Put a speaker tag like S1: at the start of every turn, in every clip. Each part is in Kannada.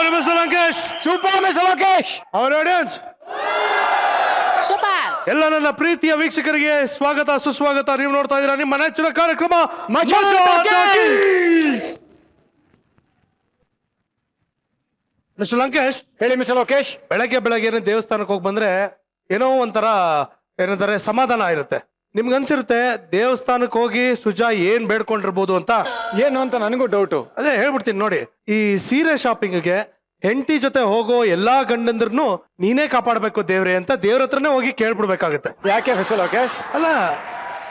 S1: Over Mr. Lankesh.
S2: Super, Mr. Lankesh.
S1: Our audience.
S3: Super.
S1: ಎಲ್ಲ ನನ್ನ ಪ್ರೀತಿಯ ವೀಕ್ಷಕರಿಗೆ ಸ್ವಾಗತ ಸುಸ್ವಾಗತ. ನೀವು ನೋಡ್ತಾ ಇದ್ದೀರಾ ನಿಮ್ಮ ನೆಚ್ಚಿನ ಕಾರ್ಯಕ್ರಮ
S2: ಮಜಾ ಟಾಕೀಸ್.
S1: ಮಿಸ್ಟರ್ ಲಂಕೇಶ್,
S2: ಹೇಳಿ ಮಿಸ್ಟರ್ ಲೋಕೇಶ್.
S1: ಬೆಳಗ್ಗೆ ದೇವಸ್ಥಾನಕ್ಕೆ ಹೋಗಿ ಬಂದ್ರೆ ಏನೋ ಒಂಥರ ಏನಂತಾರೆ ಸಮಾಧಾನ ಇರುತ್ತೆ. ನಿಮ್ಗೆ ಅನ್ಸಿರುತ್ತೆ ದೇವಸ್ಥಾನಕ್ಕೆ ಹೋಗಿ ಸುಜಾ ಏನ್ ಬೇಡ್ಕೊಂಡಿರ್ಬೋದು ಅಂತ.
S2: ಏನು ಅಂತ ನನಗೂ ಡೌಟು.
S1: ಅದೇ ಹೇಳ್ಬಿಡ್ತೀನಿ ನೋಡಿ. ಈ ಸೀರೆ ಶಾಪಿಂಗ್ಗೆ ಹೆಂಡತಿ ಜೊತೆ ಹೋಗೋ ಎಲ್ಲಾ ಗಂಡಂದ್ರನ್ನು ನೀನೇ ಕಾಪಾಡಬೇಕು ದೇವ್ರೆ ಅಂತ ದೇವ್ರ ಹತ್ರನೇ ಹೋಗಿ ಕೇಳ್ಬಿಡ್ಬೇಕಾಗತ್ತೆ.
S2: ಯಾಕೆ ಮಿಸ್ಟರ್ ಲೋಕೇಶ್?
S1: ಅಲ್ಲ,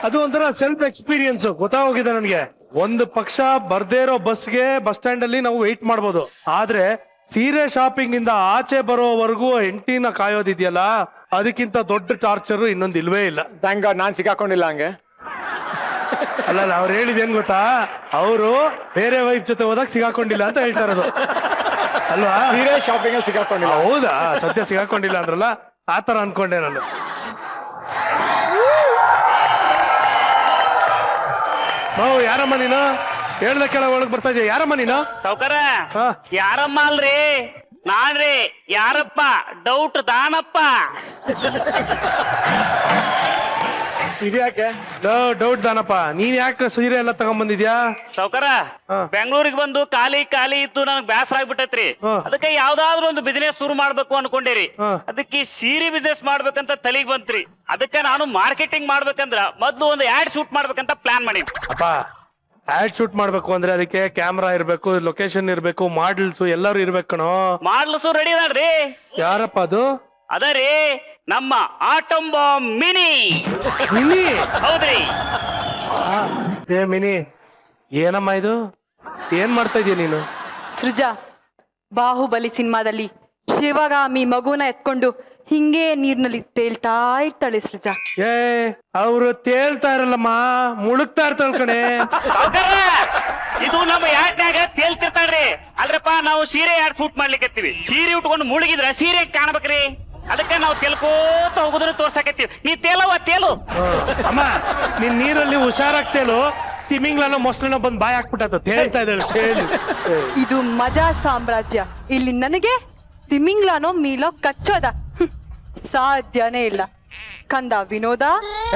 S1: ಅದು ಒಂಥರ ಸೆಲ್ಫ್ ಎಕ್ಸ್ಪೀರಿಯನ್ಸ್ ಗೊತ್ತಾಗೋಗಿದೆ ನನಗೆ. ಒಂದು ಪಕ್ಷ ಬರ್ದೇ ಇರೋ ಬಸ್ಗೆ ಬಸ್ ಸ್ಟ್ಯಾಂಡ್ ಅಲ್ಲಿ ನಾವು ವೆಯ್ಟ್ ಮಾಡ್ಬೋದು, ಆದ್ರೆ ಸೀರೆ ಶಾಪಿಂಗ್ ಇಂದ ಆಚೆ ಬರೋವರೆಗೂ ಹೆಂಡತಿನ ಕಾಯೋದಿದೆಯಲ್ಲ, ಅದಕ್ಕಿಂತ ದೊಡ್ಡ ಟಾರ್ಚರ್ ಇನ್ನೊಂದು ಇಲ್ವೇ ಇಲ್ಲ.
S2: ಥ್ಯಾಂಕ್ ಗಾಡ್ ನಾನ್ ಸಿಕ್ಕಾಕೊಂಡಿಲ್ಲ ಹಂಗೆ.
S1: ಅಲ್ಲ, ಅವ್ರು ಹೇಳಿದೇನ್ ಗೊತ್ತಾ, ಅವರು ಬೇರೆ ವೈಫ್ ಜೊತೆ ಹೋದಾಗ ಸಿಗಾಕೊಂಡಿಲ್ಲ ಅಂತ ಹೇಳ್ತಾ ಇರೋದು ಅಲ್ವಾ?
S2: ಸೀರೆ ಶಾಪಿಂಗ್ ಅಲ್ಲಿ ಸಿಕ್ಕಾಕೊಂಡಿಲ್ಲ.
S1: ಹೌದಾ? ಸದ್ಯ ಸಿಗಾಕೊಂಡಿಲ್ಲ ಅಂದ್ರಲ್ಲ, ಆತರ ಅನ್ಕೊಂಡೆ ನಾನು. ಯಾರಮ್ಮ ನೀನು? ಹೇಳ್ದ ಕೆಳ ಒಳಗ್ ಬರ್ತಾ ಇದೆಯಾ? ಯಾರಮ್ಮ ನೀನು?
S3: ಸೌಕರ
S1: ಹಾ.
S3: ಯಾರಮ್ಮ ಅಲ್ರಿ, ನಾನ್ರಿ. ಯಾರಪ್ಪ? ಡೌಟ್ ದಾನಪ್ಪ.
S2: ಇದ್ಯಾಕೆ?
S1: ಡೌಟ್ ದಾನಪ್ಪ. ನೀನ್ ಯಾಕೆ ಸೀರೆ ಎಲ್ಲ ತಗೊಂಡ್ಬಂದಿದ್ಯಾ?
S3: ಸೌಕರ
S1: ಹಾ.
S3: ಬೆಂಗಳೂರಿಗೆ ಬಂದು ಖಾಲಿ ಇತ್ತು, ನನಗ್ ಬೇಸರ ಆಗ್ಬಿಟ್ಟೈತ್ರಿ.
S1: ಹಾ.
S3: ಅದಕ್ಕೆ ಯಾವ್ದಾದ್ರು ಒಂದು ಬಿಸಿನೆಸ್ ಶುರು ಮಾಡ್ಬೇಕು ಅನ್ಕೊಂಡಿರಿ.
S1: ಹಾ.
S3: ಅದಕ್ಕೆ ಸೀರೆ ಬಿಸ್ನೆಸ್ ಮಾಡ್ಬೇಕಂತ ತಲೆಗ್ ಬಂತ್ರಿ. ಅದಕ್ಕೆ ನಾನು ಮಾರ್ಕೆಟಿಂಗ್ ಮಾಡ್ಬೇಕಂದ್ರ ಮೊದ್ಲು ಒಂದು ಆಡ್ ಶೂಟ್ ಮಾಡ್ಬೇಕಂತ ಪ್ಲಾನ್ ಮಾಡಿ.
S1: ಅಪ್ಪ, ಆಡ್ ಶೂಟ್ ಮಾಡ್ಬೇಕು ಅಂದ್ರೆ ಅದಕ್ಕೆ ಕ್ಯಾಮ್ರಾ ಇರ್ಬೇಕು, ಲೊಕೇಶನ್ ಇರ್ಬೇಕು, ಮಾಡಲ್ಸ್ ಎಲ್ಲರೂ ಇರ್ಬೇಕು ಕಣೋ.
S3: ಮಾಡ್ಲಸು ರೆಡಿ ಅದಾಳ್ರಿ.
S1: ಯಾರಪ್ಪ ಅದು?
S3: ಅದರಿ ನಮ್ಮ ಆಟಂಬ ಮಿನಿ.
S1: ಮಿನಿ?
S3: ಹೌದ್ರಿ.
S1: ಏ ಮಿನಿ, ಏನಮ್ಮ ಇದು? ಏನ್ ಮಾಡ್ತಾ ಇದೀಯ ನೀನು?
S4: ಸೃಜಾ, ಬಾಹುಬಲಿ ಸಿನಿಮಾದಲ್ಲಿ ಶಿವಗಾಮಿ ಮಗುನ ಎತ್ಕೊಂಡು ಹಿಂಗೆ ನೀರ್ನಲ್ಲಿ ತೇಲ್ತಾ ಇರ್ತಾಳೆ ಸೃಜಾ.
S1: ಏ, ಅವ್ರು ತೇಲ್ತಾ ಇರಲ್ಲಮ್ಮ, ಮುಳುಗ್ತಾ ಇರ್ತಾಳ ಕಣೆ.
S3: ಇದು ನಮ್ಮ ಯಾಟ್ನ್ಯಾಗ ತೇಲ್ತಿರ್ತಾಳ್ರಿ. ಅಲ್ರಪ್ಪ, ನಾವು ಸೀರೆ ಯಾರು ಶೂಟ್ ಮಾಡ್ಲಿಕ್ಕತ್ತೀವಿ. ಸೀರೆ ಉಟ್ಕೊಂಡು ಮುಳುಗಿದ್ರ ಸೀರೆ ಕಾಣ್ಬೇಕ್ರಿ. ಅದಕ್ಕೆ ನಾವು ತೆಲ್ಕೋತ ಹೋಗುದ್ರ ತೋರ್ಸಾಕತ್ತೀವಿ. ನೀ ತೇಲವ ತೇಲು.
S1: ಅಮ್ಮ, ನೀನ್ ನೀರಲ್ಲಿ ಹುಷಾರಾಗ್ತೇಲು. ತಿಮಿಂಗ್ಲನೋ ಮೊಸರನ್ನ ಬಂದ್ ಬಾಯ್ ಹಾಕ್ಬಿಟ್ಟ ತೇಳ್ತಾ ಇದ್ದಾಳೆ. ತೇಲಿ.
S4: ಇದು ಮಜಾ ಸಾಮ್ರಾಜ್ಯ. ಇಲ್ಲಿ ನನಗೆ ತಿಮಿಂಗ್ಲಾನೋ ಮೀಲೋ ಕಚ್ಚೋದ ಸಾಧ್ಯನೇ ಇಲ್ಲ. ಕಂದ ವಿನೋದ.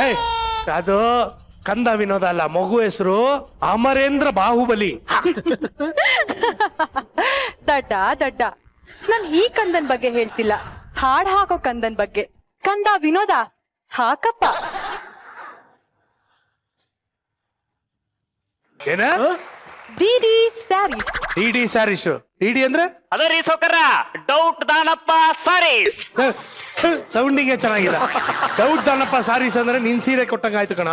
S1: ಏ, ಅದು ಕಂದ ವಿನೋದ ಅಲ್ಲ, ಮಗು ಹೆಸರು ಅಮರೇಂದ್ರ ಬಾಹುಬಲಿ.
S4: ದಡ್ಡ ನಾನ್ ಈ ಕಂದನ್ ಬಗ್ಗೆ ಹೇಳ್ತಿಲ್ಲ, ಹಾಡ್ ಹಾಕೋ ಕಂದನ್ ಬಗ್ಗೆ. ಕಂದ ವಿನೋದ ಹಾಕಪ್ಪ.
S1: ಏನ?
S4: DD sarees.
S1: DD sarees. DD ಅಂದ್ರೆ
S3: ಅದರಿ ಸೌಕರ ಡೌಟ್ ದಾನಪ್ಪ ಸಾರೀಸ್.
S1: ಸೌಂಡಿಂಗ್ ಚೆನ್ನಾಗಿಲ್ಲ. ಡೌಟ್ ದಾನಪ್ಪ ಸಾರೀಸ್ ಅಂದ್ರೆ ನಿನ್ ಸೀರೆ ಕೊಟ್ಟಂಗ ಆಯ್ತು ಕಣ.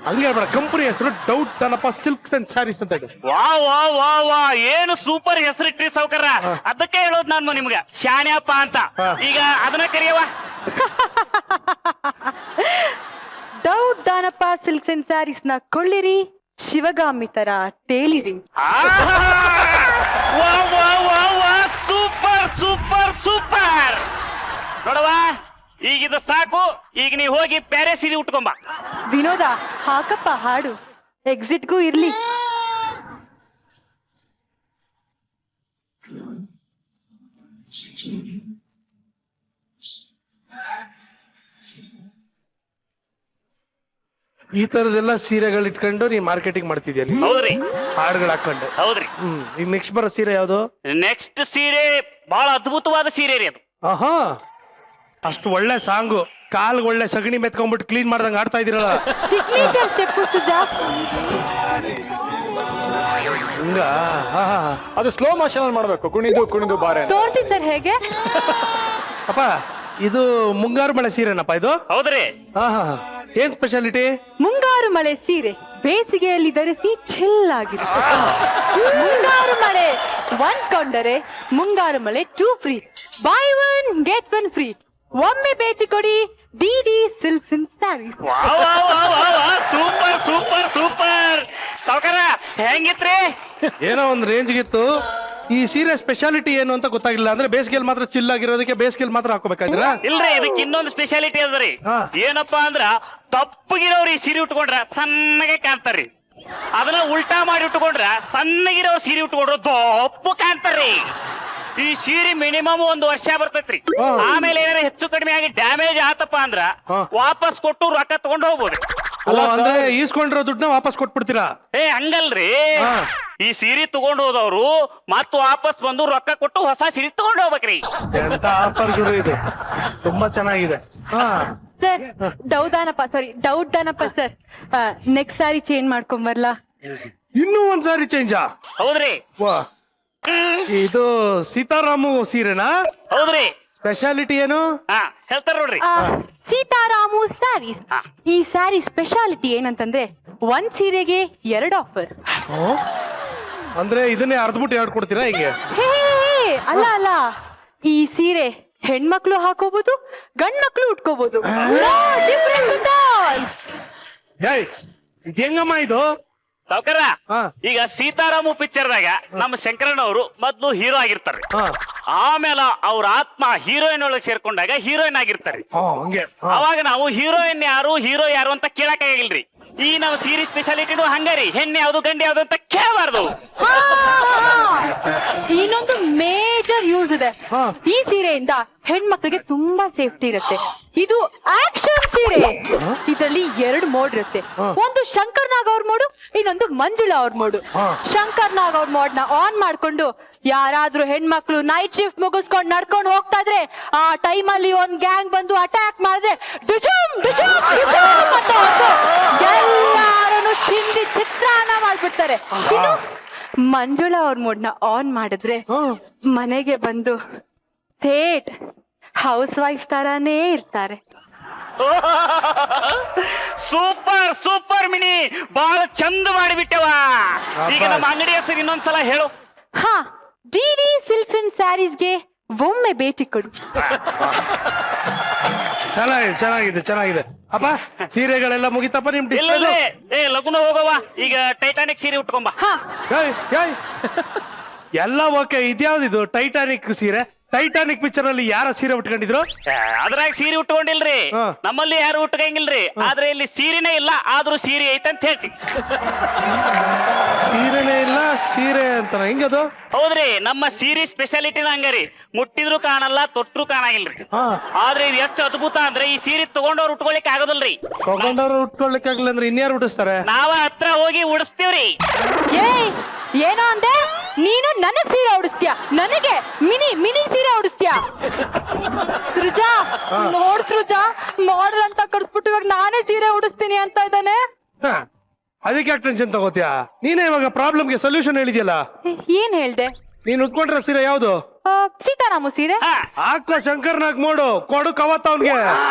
S1: ಹಂಗೆ ಹೇಳ್ಬೇಡ. ಕಂಪನಿ ಹೆಸರು ಡೌಟ್ ದಾನಪ್ಪ ಸಿಲ್ಕ್ಸ್ ಅಂಡ್ ಸಾರೀಸ್ ಅಂತ ಇದೆ.
S3: ವಾ ವಾ ವಾ ವಾ, ಏನು ಸೂಪರ್ ಹೆಸರಿಟ್ರಿ ಸೌಕರ. ಅದಕ್ಕೆ ಹೇಳೋದು ನಾನು ನಿಮ್ಗ ಶಾಣ್ಯಪ್ಪ ಅಂತ. ಈಗ ಅದನ್ನ ಕರಿಯವ.
S4: Doubt Danappa silks and sarees ನ ಕೊಳ್ಳಿರಿ, ಶಿವಗಾಮಿ ತರ ತೇಲಿರಿ.
S3: Super super super. ನೋಡವ, ಈಗ ಇದು ಸಾಕು. ಈಗ ನೀ ಹೋಗಿ ಪ್ಯಾರೆ ಸೀರೆ ಉಟ್ಕೊಂಬ.
S4: ವಿನೋದ ಹಾಕಪ್ಪ ಹಾಡು, ಎಕ್ಸಿಟ್ಗೂ ಇರ್ಲಿ.
S1: ಈ ತರದೆಲ್ಲ ಸೀರೆಗಳು ಇಟ್ಕೊಂಡು ನೀ ಮಾರ್ಕೆಟಿಂಗ್ ಮಾಡ್ತಿದ್ಯಾ?
S3: ಹೌದ್ರಿ.
S1: ಹಾಡುಗಳು ಹಾಕೊಂಡು.
S3: ಹೌದ್ರಿ.
S1: ಈಗ ನೆಕ್ಸ್ಟ್ ಬರೋ ಸೀರೆ ಯಾವ್ದು?
S3: ನೆಕ್ಸ್ಟ್ ಸೀರೆ ಬಹಳ ಅದ್ಭುತವಾದ ಸೀರೆ ರೀ ಅದು.
S1: ಆಹಾ, ಅಷ್ಟು ಒಳ್ಳೆ ಸಾಂಗು. ಕಾಲ್ ಒಳ್ಳೆ ಸಗಣಿ ಮೆತ್ಕೊಂಡ್ಬಿಟ್ಟು ಕ್ಲೀನ್ ಮಾಡ್ದಂಗ ಆಡ್ತಾ ಇದೀರಲ್ಲ.
S4: Signature step Suja.
S1: ಹಂಗ?
S2: ಅದು ಸ್ಲೋ ಮೋಷನ್ ಅಲ್ಲಿ ಮಾಡ್ಬೇಕು. ಕುಣಿದು ಬಾರೆ.
S4: ತೋರ್ಸಿ ಸರ್ ಹೇಗೆ.
S1: ಅಪ್ಪ, ಇದು ಮುಂಗಾರು ಮಳೆ ಸೀರೆನಪ್ಪ ಇದು?
S3: ಹೌದ್ರಿ.
S1: ಏನ್ ಸ್ಪೆಷಾಲಿಟಿ?
S4: ಮುಂಗಾರು ಮಳೆ ಸೀರೆ ಬೇಸಿಗೆಯಲ್ಲಿ ಧರಿಸಿ ಚಿಲ್ಲಾಗಿದೆ. ಮುಂಗಾರು ಮಳೆ ಒನ್ ಕೊಂಡರೆ ಮುಂಗಾರು ಮಳೆ 2 ಫ್ರೀ. By 1 get 1 free. ಒಮ್ಮೆ ಭೇಟಿ ಕೊಡಿ DD silks and sarees.
S3: Super super super. ಸಾವ್ಕಾರ ಹೆಂಗಿತ್ರಿ?
S1: ಏನೋ ಒಂದ್ ರೇಂಜ್ ಗಿತ್ತು. ಈ ಸೀರೆ ಸ್ಪೆಷಾಲಿಟಿ ಏನು ಅಂತ ಗೊತ್ತಾಗಿಲ್ಲ. ಅಂದ್ರೆ ಬೇಸಿಗೆಯಲ್ಲಿ ಮಾತ್ರ ಚಿಲ್ ಆಗಿರೋದಕ್ಕೆ ಬೇಸಿಗೆಯಲ್ಲಿ ಮಾತ್ರ ಹಾಕೋಬೇಕಾಗಿರ?
S3: ಇಲ್ರಿ, ಇದಕ್ಕೆ ಇನ್ನೊಂದು ಸ್ಪೆಷಾಲಿಟಿ ಅದರಿ. ಏನಪ್ಪಾ ಅಂದ್ರ ತಪ್ಪಗಿರೋರು ಈ ಸೀರೆ ಉಟ್ಕೊಂಡ್ರ ಸಣ್ಣಗೆ ಕಾಣ್ತಾರ್ರಿ. ಅದನ್ನ ಉಲ್ಟಾ ಮಾಡಿ ಉಟ್ಕೊಂಡ್ರ ಸಣ್ಣಗಿರೋರು ಸೀರೆ ಉಟ್ಕೊಂಡ್ರು ದೊಪ್ಪು ಕಾಣ್ತಾರ್ರಿ. ಈ ಸೀರೆ ಮಿನಿಮಮ್ 1 ವರ್ಷ ಬರ್ತೈತ್ರಿ. ಆಮೇಲೆ ಏನಾರ ಹೆಚ್ಚು ಕಡಿಮೆ ಆಗಿ ಡ್ಯಾಮೇಜ್ ಆತಪ್ಪ ಅಂದ್ರ ವಾಪಸ್ ಕೊಟ್ಟು ರೊಕ್ಕ ತಗೊಂಡ್ ಹೋಗ್ಬೋದ್ರಿ.
S1: ಅಂದ್ರೆ ಈಸ್ಕೊಂಡಿರೋ ದುಡ್ಡನ್ನ ವಾಪಸ್ ಕೊಟ್ಬಿಡ್ತೀರಾ?
S3: ಹಂಗಲ್ರಿ, ಈ ಸೀರೆ ತಗೊಂಡ್ ಹೋದವ್ರು ಮತ್ ವಾಪಸ್ ಬಂದು ರೊಕ್ಕ ಕೊಟ್ಟು ಹೊಸ ಸೀರೆ ತಗೊಂಡ್ ಹೋಗ್ಬೇಕ್ರಿ.
S1: ಎಂತ ಆಫರ್ ಗುರು ಇದು, ತುಂಬಾ ಚೆನ್ನಾಗಿದೆ.
S4: Sir doubt Danappa sir, next ಸಾರಿ ಚೇಂಜ್ ಮಾಡ್ಕೊಂಬರ್ಲಾ?
S1: ಇನ್ನೂ ಒಂದ್ಸಾರಿ ಚೇಂಜಾ?
S3: ಹೌದ್ರಿ.
S1: ವಾ, ಇದು ಸೀತಾರಾಮು ಸೀರೆನಾ?
S3: ಹೌದ್ರಿ.
S1: ಸ್ಪೆಷಾಲಿಟಿ ಏನು?
S3: ಹೇಳ್ತಾರ ನೋಡ್ರಿ.
S4: ಸೀತಾರಾಮು ಸ್ಯಾರೀಸ್. ಈ ಸ್ಯಾರಿ ಸ್ಪೆಷಾಲಿಟಿ ಏನಂತಂದ್ರೆ 1 ಸೀರೆಗೆ 2 ಆಫರ್.
S1: ಅಂದ್ರೆ ಇದನ್ನೇ ಅರ್ಧಬಿಟ್ಟು 2 ಕೊಡ್ತೀರಾ ಹೀಗೆ?
S4: ಅಲ್ಲ, ಈ ಸೀರೆ ಹೆಣ್ಮಕ್ಳು ಹಾಕೋಬಹುದು, ಗಂಡ್ ಮಕ್ಳು ಉಟ್ಕೋಬಹುದು.
S1: ಹೆಂಗಮ್ಮ ಇದು?
S3: ಸಾವ್ಕಾರ, ಈಗ ಸೀತಾರಾಮು ಪಿಕ್ಚರ್ದಾಗ ನಮ್ಮ ಶಂಕರಣ್ಣವರು ಮೊದ್ಲು ಹೀರೋ ಆಗಿರ್ತಾರೆ. ಆಮೇಲೆ ಅವ್ರ ಆತ್ಮ ಹೀರೋಯಿನ್ ಒಳಗೆ ಸೇರ್ಕೊಂಡಾಗ ಹೀರೋಯಿನ್ ಆಗಿರ್ತಾರೆ. ಅವಾಗ ನಾವು ಹೀರೋಯಿನ್ ಯಾರು ಹೀರೋ ಯಾರು ಅಂತ ಕೇಳಕ್ ಆಗಿಲ್ರಿ. ಈ ನಾವು ಸೀರೆ ಸ್ಪೆಷಾಲಿಟಿನೂ ಹಂಗಾರಿ, ಹೆಣ್ಣು ಯಾವ್ದು ಗಂಡು ಯಾವ್ದು ಅಂತ ಕೇಳಬಾರ್ದು.
S4: ಇನ್ನೊಂದು ಮೇಜರ್ ಯೂಸ್ ಇದೆ. ಈ ಸೀರೆಯಿಂದ ಹೆಣ್ಮಕ್ಳಿಗೆ ತುಂಬಾ ಸೇಫ್ಟಿ ಇರುತ್ತೆ. ಇದು ಆಕ್ಷನ್ ಸೀರೆ. ಇದರಲ್ಲಿ 2 ಮೋಡ್ ಇರುತ್ತೆ. ಒಂದು ಶಂಕರ್ ನಾಗ್ ಅವ್ರ ಮೋಡು, ಇನ್ನೊಂದು ಮಂಜುಳಾ ಅವ್ರ ಮೋಡು. ಶಂಕರ್ ನಾಗ್ ಅವ್ರ ಮೋಡ್ ನ ಆನ್ ಮಾಡ್ಕೊಂಡು ಯಾರಾದ್ರೂ ಹೆಣ್ಮಕ್ಳು ನೈಟ್ ಶಿಫ್ಟ್ ಮುಗಿಸ್ಕೊಂಡು ನಡ್ಕೊಂಡು ಹೋಗ್ತಾ ಇದ್ರೆ ಆ ಟೈಮ್ ಅಲ್ಲಿ ಒಂದ್ ಗ್ಯಾಂಗ್ ಬಂದು ಅಟ್ಯಾಕ್ ಮಾಡಿದ್ರೆ ಡುಶುಮ್ ಡುಶುಮ್ ಡುಶುಮ್ ಅಂತ ಹೊತ್ತು ಎಲ್ಲಾರನ್ನು ಶಿಂದಿ ಚಿತ್ರಾನ್ನ ಮಾಡ್ಬಿಡ್ತಾರೆ. ಇನ್ನು ಮಂಜುಳಾ ಅವ್ರ ಮೋಡ್ ನ ಆನ್ ಮಾಡಿದ್ರೆ ಮನೆಗೆ ಬಂದು ಥೇಟ್ ಹೌಸ್ ವೈಫ್ ತರಾನೇ ಇರ್ತಾರೆ.
S3: ಸೂಪರ್ ಸೂಪರ್ ಮಿನಿ, ಬಹಳ ಚಂದ ಮಾಡಿಬಿಟ್ಟೆವ. ಈಗ ನಮ್ಮ ಅಂಗಡಿ ಹೆಸರು ಇನ್ನೊಂದ್ಸಲ ಹೇಳು.
S4: ಡಿಡಿ ಸಿಲ್ಕ್ಸ್ ಅಂಡ್ ಸ್ಯಾರೀಸ್ಗೆ ಒಮ್ಮೆ ಭೇಟಿ ಕೊಡು.
S1: ಚೆನ್ನಾಗಿದೆ. ಅಪ್ಪ, ಸೀರೆಗಳೆಲ್ಲ ಮುಗಿತಪ್ಪ ನಿಮ್ ಡಿಸ್ಪ್ಲೇ?
S3: ಲಗುನ ಹೋಗವ. ಈಗ ಟೈಟಾನಿಕ್ ಸೀರೆ ಉಟ್ಕೊಂಬ.
S1: ಎಲ್ಲ ಓಕೆ. ಇದ್ಯಾವ್ದಿದು ಟೈಟಾನಿಕ್ ಸೀರೆ? ಟೈಟಾನಿಕ್ ಪಿಕ್ಚರ್ ಅಲ್ಲಿ ಯಾರ ಸೀರೆ ಉಟ್ಕೊಂಡಿದ್ರು?
S3: ಅದ್ರಾಗ ಸೀರೆ ಉಟ್ಕೊಂಡಿಲ್ರಿ, ನಮ್ಮಲ್ಲಿ ಯಾರು ಉಟ್ಕಂಗಿಲ್ರಿ. ಆದ್ರೆ ಇಲ್ಲಿ ಸೀರೆನೇ ಇಲ್ಲ, ಆದ್ರೂ ಸೀರೆ ಐತಂತ ಹೇಳ್ತಿ.
S1: ಸೀರೆನೇ ಇಲ್ಲ ಸೀರೆ ಅಂತ ಹೆಂಗದು?
S3: ಹೌದ್ರಿ, ನಮ್ಮ ಸೀರೆ ಸ್ಪೆಷಾಲಿಟಿನ ಹಂಗಾರಿ. ಮುಟ್ಟಿದ್ರು ಕಾಣಲ್ಲ, ತೊಟ್ರು ಕಾಣಂಗಿಲ್ರಿ. ಆದ್ರೆ ಇದು ಎಷ್ಟು ಅದ್ಭುತ ಅಂದ್ರೆ ಈ ಸೀರೆ ತಗೊಂಡವ್ರು ಉಟ್ಕೊಳಿಕ್ ಆಗೋದಿಲ್ರಿ.
S1: ತಗೊಂಡವ್ರು ಉಟ್ಕೊಳ್ಲಿಕ್ಕೆ ಆಗಲ್ಲ ಅಂದ್ರೆ ಇನ್ಯಾರು ಉಡಿಸ್ತಾರೆ?
S3: ನಾವ ಹತ್ರ ಹೋಗಿ ಉಡಿಸ್ತೀವ್ರಿ.
S4: ಏನೋ ಅಂದೆ ನೀನು? ನನಗ್ ಸೀರೆ ಉಡಿಸ್ತೀಯ? ನನಗೆ ಮಿನಿ ಸೀರೆ ಉಡಿಸ್ತೀಯ? ಸೃಜಾ ನೋಡ್, ಸೃಜಾ ಮಾಡಲ್ ಅಂತ ಕರ್ಸ್ಬಿಟ್ಟು ಇವಾಗ ನಾನೇ ಸೀರೆ ಉಡಿಸ್ತೀನಿ ಅಂತ ಇದ್ದಾನೆ.
S1: ಅದಕ್ಕೆ ಯಾಕೆ ಟೆನ್ಷನ್ ತಗೋತೀಯ? ನೀನೇ ಇವಾಗ ಪ್ರಾಬ್ಲಮ್ಗೆ ಸೊಲ್ಯೂಷನ್ ಹೇಳಿದ್ಯಲ್ಲ.
S4: ಏನ್ ಹೇಳ್ದೆ?
S1: ನೀನ್ ಉಟ್ಕೊಂಡ್ರ ಸೀರೆ ಯಾವ್ದು?
S4: ಸೀತಾರಾಮು ಸೀರೆ.
S1: ಹಾಕೋ ಶಂಕರ್ನಾಗ್ ನೋಡು, ಕೊಡು ಕವತ್ತ ಅವ್ನ್ಗೆ.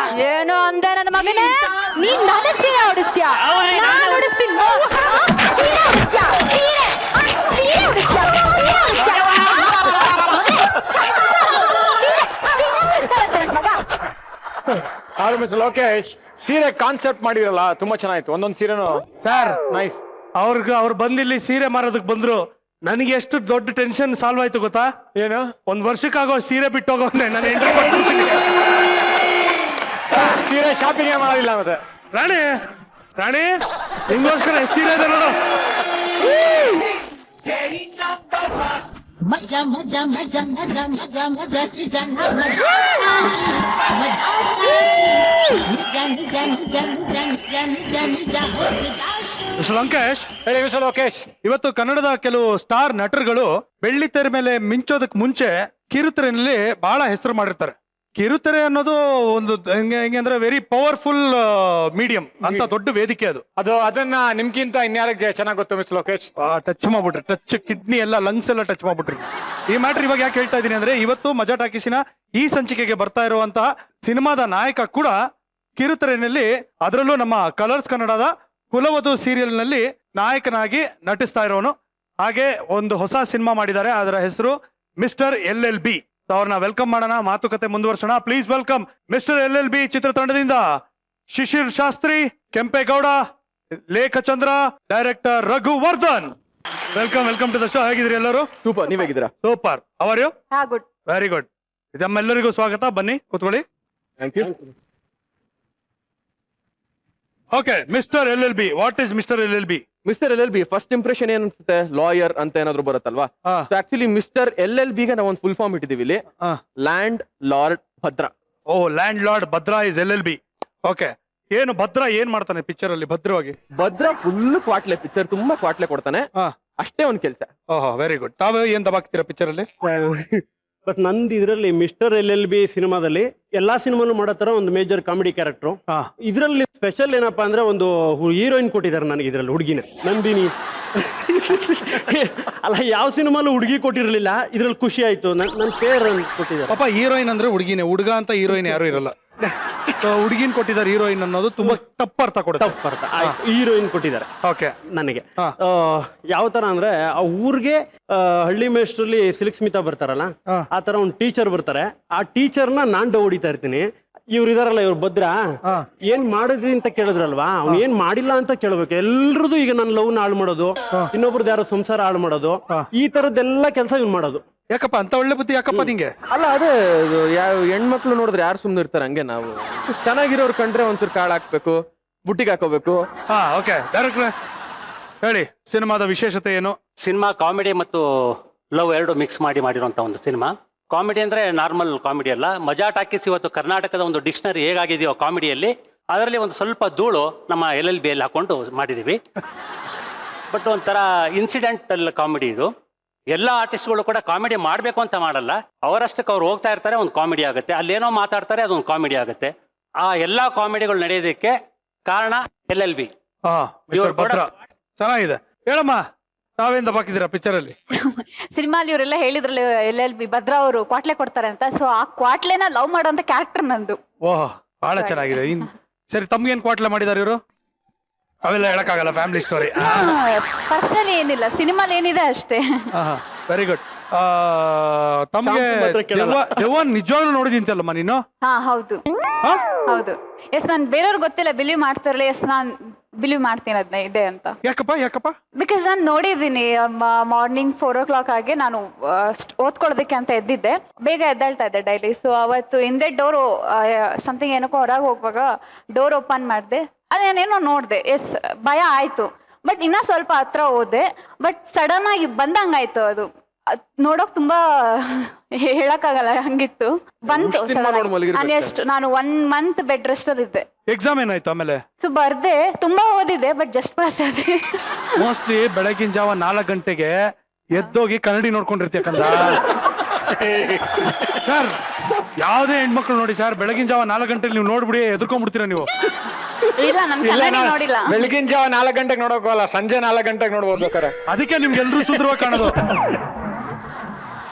S4: ಏನೋ ಅಂದೆ ನನ್ನ ಮಗನೇ, ನೀನ್ ನನಗ್ ಸೀರೆ ಉಡಿಸ್ತೀಯ? ನಾನು ಉಡಿಸ್ತೀನಿ.
S2: ಲೋಕೇಶ್, ಸೀರೆ ಕಾನ್ಸೆಪ್ಟ್ ಮಾಡಿರಲ್ಲ, ತುಂಬಾ ಚೆನ್ನಾಗಿತ್ತು. ಒಂದೊಂದು ಸೀರೆನು
S1: ಸರ್
S2: ನೈಸ್.
S1: ಅವ್ರು ಬಂದಿಲ್ಲಿ ಸೀರೆ ಮಾರೋದಕ್ ಬಂದ್ರು. ನನಗೆ ಎಷ್ಟು ದೊಡ್ಡ ಟೆನ್ಷನ್ ಸಾಲ್ವ್ ಆಯ್ತು ಗೊತ್ತಾ?
S2: ಏನು?
S1: 1 ವರ್ಷಕ್ಕಾಗೋ ಸೀರೆ ಬಿಟ್ಟು ಹೋಗೋನೆ ನಾನು.
S2: ಸೀರೆ ಶಾಪಿಂಗ್ ಮಾಡೋದಿಲ್ಲ ಮತ್ತೆ.
S1: ರಾಣಿ ನಿಂಗೋಸ್ಕರ ಎಷ್ಟು ಸೀರೆ ಇದೆ ನೋಡು.
S5: मजा मजा मजा मजा मजा मजा से जाना मजा
S1: ಲಂಕೇಶ್,
S2: ಹೇಳಿ ಮಿಸ್ಟರ್ ಲೋಕೇಶ್.
S1: ಇವತ್ತು ಕನ್ನಡದ ಕೆಲವು ಸ್ಟಾರ್ ನಟರುಗಳು ಬೆಳ್ಳಿ ತೆರೆ ಮೇಲೆ ಮಿಂಚೋದಕ್ ಮುಂಚೆ ಕಿರುತೆರೆಯಲ್ಲಿ ಬಹಳ ಹೆಸರು ಮಾಡಿರ್ತಾರೆ. ಕಿರುತೆರೆ ಅನ್ನೋದು ಒಂದು ಹೆಂಗೆ ಅಂದ್ರೆ ವೆರಿ ಪವರ್ಫುಲ್ ಮೀಡಿಯಂ ಅಂತ ದೊಡ್ಡ ವೇದಿಕೆ ಅದು.
S2: ಅದನ್ನ ನಿಮ್ಗಿಂತ ಇನ್ಯಾರಿಗೆ ಚೆನ್ನಾಗಿ ಗೊತ್ತು ಮಿಸ್ಟರ್ ಲೋಕೇಶ್?
S1: ಟಚ್ ಮಾಡ್ಬಿಟ್ರಿ, ಟಚ್ ಕಿಡ್ನಿ ಎಲ್ಲ ಲಂಗ್ಸ್ ಎಲ್ಲ ಟಚ್ ಮಾಡ್ಬಿಟ್ರಿ. ಈ ಮ್ಯಾಟ್ರ್ ಇವಾಗ ಯಾಕೆ ಹೇಳ್ತಾ ಇದೀನಿ ಅಂದ್ರೆ, ಇವತ್ತು ಮಜಾ ಟಾಕೀಸಿನ ಈ ಸಂಚಿಕೆಗೆ ಬರ್ತಾ ಇರುವಂತಹ ಸಿನಿಮಾದ ನಾಯಕ ಕೂಡ ಕಿರುತೆರೆಯಲ್ಲಿ, ಅದರಲ್ಲೂ ನಮ್ಮ ಕಲರ್ಸ್ ಕನ್ನಡದ ಕುಲವಧು ಸೀರಿಯಲ್ ನಲ್ಲಿ ನಾಯಕನಾಗಿ ನಟಿಸ್ತಾ ಇರೋನು. ಹಾಗೆ ಒಂದು ಹೊಸ ಸಿನಿಮಾ ಮಾಡಿದ್ದಾರೆ, ಅದರ ಹೆಸರು ಮಿಸ್ಟರ್ LLB. ಅವ್ರನ್ನ ವೆಲ್ಕಮ್ ಮಾಡೋಣ, ಮಾತುಕತೆ ಮುಂದುವರ್ಸೋಣ. ಪ್ಲೀಸ್ ವೆಲ್ಕಮ್ ಮಿಸ್ಟರ್ LLB ಚಿತ್ರತಂಡದಿಂದ Shishir Shastri, Kempegowda, Lekhachandra, director Raghuvardhan. Welcome to the show. ಹೇಗಿದ್ರಿ ಎಲ್ಲರೂ?
S2: ಸೂಪರ್, ನೀವ್ ಹೇಗಿದ್ದೀರಾ?
S1: Super. How are you?
S4: Good,
S1: very good. ನಮ್ಮೆಲ್ಲರಿಗೂ ಸ್ವಾಗತ. ಬನ್ನಿ ಕೂತ್ಕೊಳ್ಳಿ.
S2: Thank you.
S1: Okay mister LLB, what is mister LLB?
S6: Mister LLB first impression ಏನ್ ಅನ್ಸುತ್ತೆ? ಲಾಯರ್ ಅಂತ ಏನಾದ್ರು ಬರುತ್ತಲ್ವಾ?
S1: ಹಾ.
S6: ಆಕ್ಚುಲಿ ಮಿಸ್ಟರ್ LLB ಗೆ ನಾವು ಒಂದು ಫುಲ್ ಫಾರ್ಮ್ ಇಟ್ಟಿದೀವಿ ಇಲ್ಲಿ, ಲ್ಯಾಂಡ್ ಲಾರ್ಡ್ ಭದ್ರಾ.
S1: ಓ, landlord Bhadra is LLB. Okay, ಏನು ಭದ್ರಾ ಏನ್ ಮಾಡ್ತಾನೆ ಪಿಕ್ಚರ್ ಅಲ್ಲಿ ಭದ್ರವಾಗಿ?
S6: ಭದ್ರಾ ಫುಲ್ ಕ್ವಾಟ್ಲೆ, ಪಿಕ್ಚರ್ ತುಂಬಾ ಕ್ವಾಟ್ಲೆ ಕೊಡ್ತಾನೆ, ಅಷ್ಟೇ ಒಂದ್ ಕೆಲ್ಸ.
S1: ಓಹೋ, ವೆರಿ ಗುಡ್. ತಾವು ಏನ್ ದಬಾಕ್ತೀರಾ ಪಿಕ್ಚರ್ ಅಲ್ಲಿ?
S7: ಬಟ್ ನಂದು ಇದರಲ್ಲಿ ಮಿಸ್ಟರ್ LLB ಸಿನಿಮಾದಲ್ಲಿ ಎಲ್ಲಾ ಸಿನಿಮಾನು ಮಾಡೋ ತರ ಒಂದು ಮೇಜರ್ ಕಾಮಿಡಿ ಕ್ಯಾರೆಕ್ಟರ್. ಇದರಲ್ಲಿ ಸ್ಪೆಷಲ್ ಏನಪ್ಪಾ ಅಂದ್ರೆ ಒಂದು ಹೀರೋಯಿನ್ ಕೊಟ್ಟಿದ್ದಾರೆ ನನಗೆ ಇದರಲ್ಲಿ, ಹುಡುಗಿನ ನಂದಿನಿ. ಅಲ್ಲ, ಯಾವ ಸಿನಿಮಾಲು ಹುಡುಗಿ ಕೊಟ್ಟಿರ್ಲಿಲ್ಲ, ಇದ್ರಲ್ಲಿ ಖುಷಿ ಆಯ್ತು. ನನ್ನ ಪೇರ್ ಕೊಟ್ಟಿದ್ದಾರೆ.
S1: ಪಾಪ ಹೀರೋಯಿನ್ ಅಂದ್ರೆ ಹುಡುಗಿನೇ, ಹುಡುಗ ಅಂತ ಹೀರೋಯಿನ್ ಯಾರು ಇರಲ್ಲ. ಹುಡುಗಿನ್ ಕೊಟ್ಟಿದ್ದಾರೆ ಹೀರೋಯಿನ್ ಅನ್ನೋದು ತುಂಬಾ ತಪ್ಪ ಅರ್ಥ ಕೊಡುತ್ತೆ.
S7: ಹೀರೋಯಿನ್ ಕೊಟ್ಟಿದ್ದಾರೆ
S1: ಓಕೆ
S7: ನನಗೆ. ಯಾವ ತರ ಅಂದ್ರೆ ಆ ಊರ್ಗೆ ಹಳ್ಳಿ ಮೇಷ್ಟ್ರಲ್ಲಿ ಸಿಲ್ಕ್ ಸ್ಮಿತಾ ಬರ್ತಾರಲ್ಲ, ಆ ತರ ಒಂದು ಟೀಚರ್ ಬರ್ತಾರೆ. ಆ ಟೀಚರ್ನ ನಾನ್ ಡವ್ ಹೊಡಿತಾ ಇರ್ತೀನಿ. ಇವ್ರು ಇದಾರಲ್ಲ, ಇವ್ರು ಭದ್ರಾ ಏನ್ ಮಾಡಿದ್ರಿ ಅಂತ ಕೇಳಿದ್ರಲ್ವಾ, ಅವ್ನು ಏನ್ ಮಾಡಿಲ್ಲ ಅಂತ ಕೇಳ್ಬೇಕು. ಎಲ್ರದು ಈಗ ನನ್ನ ಲವ್ ನ ಹಾಳು ಮಾಡೋದು, ಇನ್ನೊಬ್ರದ್ದು ಯಾರೋ ಸಂಸಾರ ಹಾಳು ಮಾಡೋದು, ಈ ತರದ್ದೆಲ್ಲ ಕೆಲಸ ಇವ್ನು ಮಾಡೋದು.
S1: ಯಾಕಪ್ಪ ಅಂತ ಒಳ್ಳೆ ಬುದ್ಧಿ ಯಾಕಪ್ಪ ನಿಂಗೆ?
S6: ಅಲ್ಲ, ಅದೇ ಯಾವ ಹೆಣ್ಮಕ್ಳು ನೋಡಿದ್ರೆ ಯಾರು ಸುಮ್ನೆ ಇರ್ತಾರೆ? ಹಂಗೆ ನಾವು ಚೆನ್ನಾಗಿರೋರು ಕಂಡ್ರೆ ಒಂಚೂರು ಕಾಳು ಹಾಕ್ಬೇಕು, ಬುಟ್ಟಿಗೆ ಹಾಕೋಬೇಕು.
S1: ಓಕೆ, ಡೈರೆಕ್ಟ್ರೆ ಹೇಳಿ, ಸಿನಿಮಾದ ವಿಶೇಷತೆ ಏನು?
S8: ಸಿನಿಮಾ ಕಾಮಿಡಿ ಮತ್ತು ಲವ್ ಎರಡು ಮಿಕ್ಸ್ ಮಾಡಿರುವಂತ ಒಂದು ಸಿನಿಮಾ. ಕಾಮಿಡಿ ಅಂದ್ರೆ ನಾರ್ಮಲ್ ಕಾಮಿಡಿ ಅಲ್ಲ, ಮಜಾ ಟಾಕೀಸ್ ಇವತ್ತು ಕರ್ನಾಟಕದ ಒಂದು ಡಿಕ್ಷನರಿ ಹೇಗಾಗಿದೆಯೋ ಕಾಮಿಡಿಯಲ್ಲಿ, ಅದರಲ್ಲಿ ಒಂದು ಸ್ವಲ್ಪ ಧೂಳು ನಮ್ಮ LLB ಅಲ್ಲಿ ಹಾಕೊಂಡು ಮಾಡಿದೀವಿ. ಬಟ್ ಒಂಥರ ಇನ್ಸಿಡೆಂಟಲ್ ಕಾಮಿಡಿ ಇದು. ಎಲ್ಲ ಆರ್ಟಿಸ್ಟ್ಗಳು ಕೂಡ ಕಾಮಿಡಿ ಮಾಡಬೇಕು ಅಂತ ಮಾಡಲ್ಲ, ಅವರಷ್ಟಕ್ಕೆ ಅವ್ರು ಹೋಗ್ತಾ ಇರ್ತಾರೆ, ಒಂದು ಕಾಮಿಡಿ ಆಗುತ್ತೆ. ಅಲ್ಲೇನೋ ಮಾತಾಡ್ತಾರೆ, ಅದೊಂದು ಕಾಮಿಡಿ ಆಗುತ್ತೆ. ಆ ಎಲ್ಲಾ ಕಾಮಿಡಿಗಳು ನಡೆಯೋದಕ್ಕೆ ಕಾರಣ LLB.
S1: ಭದ್ರಾ ಚೆನ್ನಾಗಿದೆ. ಹೇಳಮ್ಮ, ತಾವೇನ್ ದಬಾಕಿದ್ದೀರಾ ಪಿಕ್ಚರ್ ಅಲ್ಲಿ?
S9: ಸಿನಿಮಾಲಿ ಇವರೆಲ್ಲ ಹೇಳಿದ್ರಲ್ಲ LLB ಭದ್ರಾ ಅವರು ಕ್ವಾಟ್ಲೆ ಕೊಡ್ತಾರೆ ಅಂತ, ಸೊ ಆ ಕ್ವಾಟ್ಲೆನ ಲವ್ ಮಾಡುವಂತ ಕ್ಯಾರೆಕ್ಟರ್ ನಂದು.
S1: ಓಹ್, ಬಹಳ ಚೆನ್ನಾಗಿದೆ. ಸರಿ, ತಮ್ಗೇನ್ ಕ್ವಾಟ್ಲೆ ಮಾಡಿದಾರೆ ಇವರು? ಅವೆಲ್ಲ ಹೇಳಕ್ಕಾಗಲ್ಲ, ಫ್ಯಾಮಿಲಿ ಸ್ಟೋರಿ.
S9: ಪರ್ಸನಲಿ ಏನಿಲ್ಲ, ಸಿನಿಮಾಲಿ ಏನಿದೆ ಅಷ್ಟೇ.
S1: Very good. ತಮ್ಗೆ ದೆವ್ವನ್ ನಿಜವಾಗ್ಲೂ ನೋಡಿದಿಂತಲ್ಲಮ್ಮ ನೀನು?
S9: ಹಾ, ಹೌದು ಹೌದು. ಎಸ್, ನಾನು ಬೇರೆಯವ್ರಿಗೆ ಗೊತ್ತಿಲ್ಲ, ಬಿಲೀವ್ ಮಾಡ್ತಾರಲ್ಲ. ಎಸ್, ನಾನು ಬಿಲೀವ್ ಮಾಡ್ತೀನಿ ಅದನ್ನ ಇದೆ ಅಂತ.
S1: ಯಾಕಪ್ಪ?
S9: ಬಿಕಾಸ್ ನಾನು ನೋಡಿದ್ದೀನಿ. ಮಾರ್ನಿಂಗ್ 4 o'clock ಆಗಿ ನಾನು ಓದ್ಕೊಳ್ಳೋದಕ್ಕೆ ಅಂತ ಎದ್ದಿದ್ದೆ, ಬೇಗ ಎದ್ದೇಳ್ತಾ ಇದ್ದೆ ಡೈಲಿ. ಸೊ ಅವತ್ತು ಹಿಂದೆ ಡೋರ್ ಸಮಥಿಂಗ್ ಏನಕ್ಕೋ ಹೊರಗೆ ಹೋಗುವಾಗ ಡೋರ್ ಓಪನ್ ಮಾಡಿದೆ, ಅದೇನೇನೋ ನೋಡಿದೆ. ಎಸ್, ಭಯ ಆಯ್ತು. ಬಟ್ ಇನ್ನ ಸ್ವಲ್ಪ ಹತ್ರ ಹೋದೆ, ಬಟ್ ಸಡನ್ ಆಗಿ ಬಂದಂಗಾಯ್ತು. ಅದು ನೋಡೋಕ್ ತುಂಬಾ ಹೇಳಕ್ಕಾಗಲ್ಲ, ಹಂಗಿತ್ತು. ಬಂತು ನಾನು 1 month ಬೆಡ್ ರೆಸ್ಟ್ ಅಲ್ಲಿ ಇದ್ದೆ.
S1: ಎಕ್ಸಾಮ್ ಏನಾಯ್ತು ಆಮೇಲೆ? ಸೊ
S9: ಬರ್ದೆ, ತುಂಬಾ ಓದಿದೆ, ಬಟ್ ಜಸ್ಟ್ ಪಾಸ್ ಆದೆ.
S1: ಮೋಸ್ಟ್ಲಿ ಬೆಳಗಿನ ಜಾವ 4 ಗಂಟೆಗೆ ಎದ್ದೋಗಿ ಕನ್ನಡಿ ನೋಡ್ಕೊಂಡಿರ್ತೀಯಕಂದ. ಸರ್, ಯಾವ್ದೇ ಹೆಣ್ಮಕ್ಳು ನೋಡಿ ಸರ್, ಬೆಳಗಿನ ಜಾವ 4 ಗಂಟೆಗೆ ನೀವು ನೋಡ್ಬಿಡಿ, ಎದ್ಕೊಂಡ್ಬಿಡ್ತೀರಾ ನೀವು.
S9: ಇಲ್ಲ, ನನ್ ಕನ್ನಡಿ ನೋಡಿಲ್ಲ.
S2: ಬೆಳಗಿನ ಜಾವ 4 ಗಂಟೆಗೆ ನೋಡೋಕಲ್ಲ, ಸಂಜೆ 4 ಗಂಟೆಗೆ ನೋಡ್ಬೋದು ಬೇಕಾರೆ.
S1: ಅದಕ್ಕೆ ನಿಮ್ಗೆ ಎಲ್ರೂ ಸುಂದರವಾಗಿ ಕಾಣೋದು.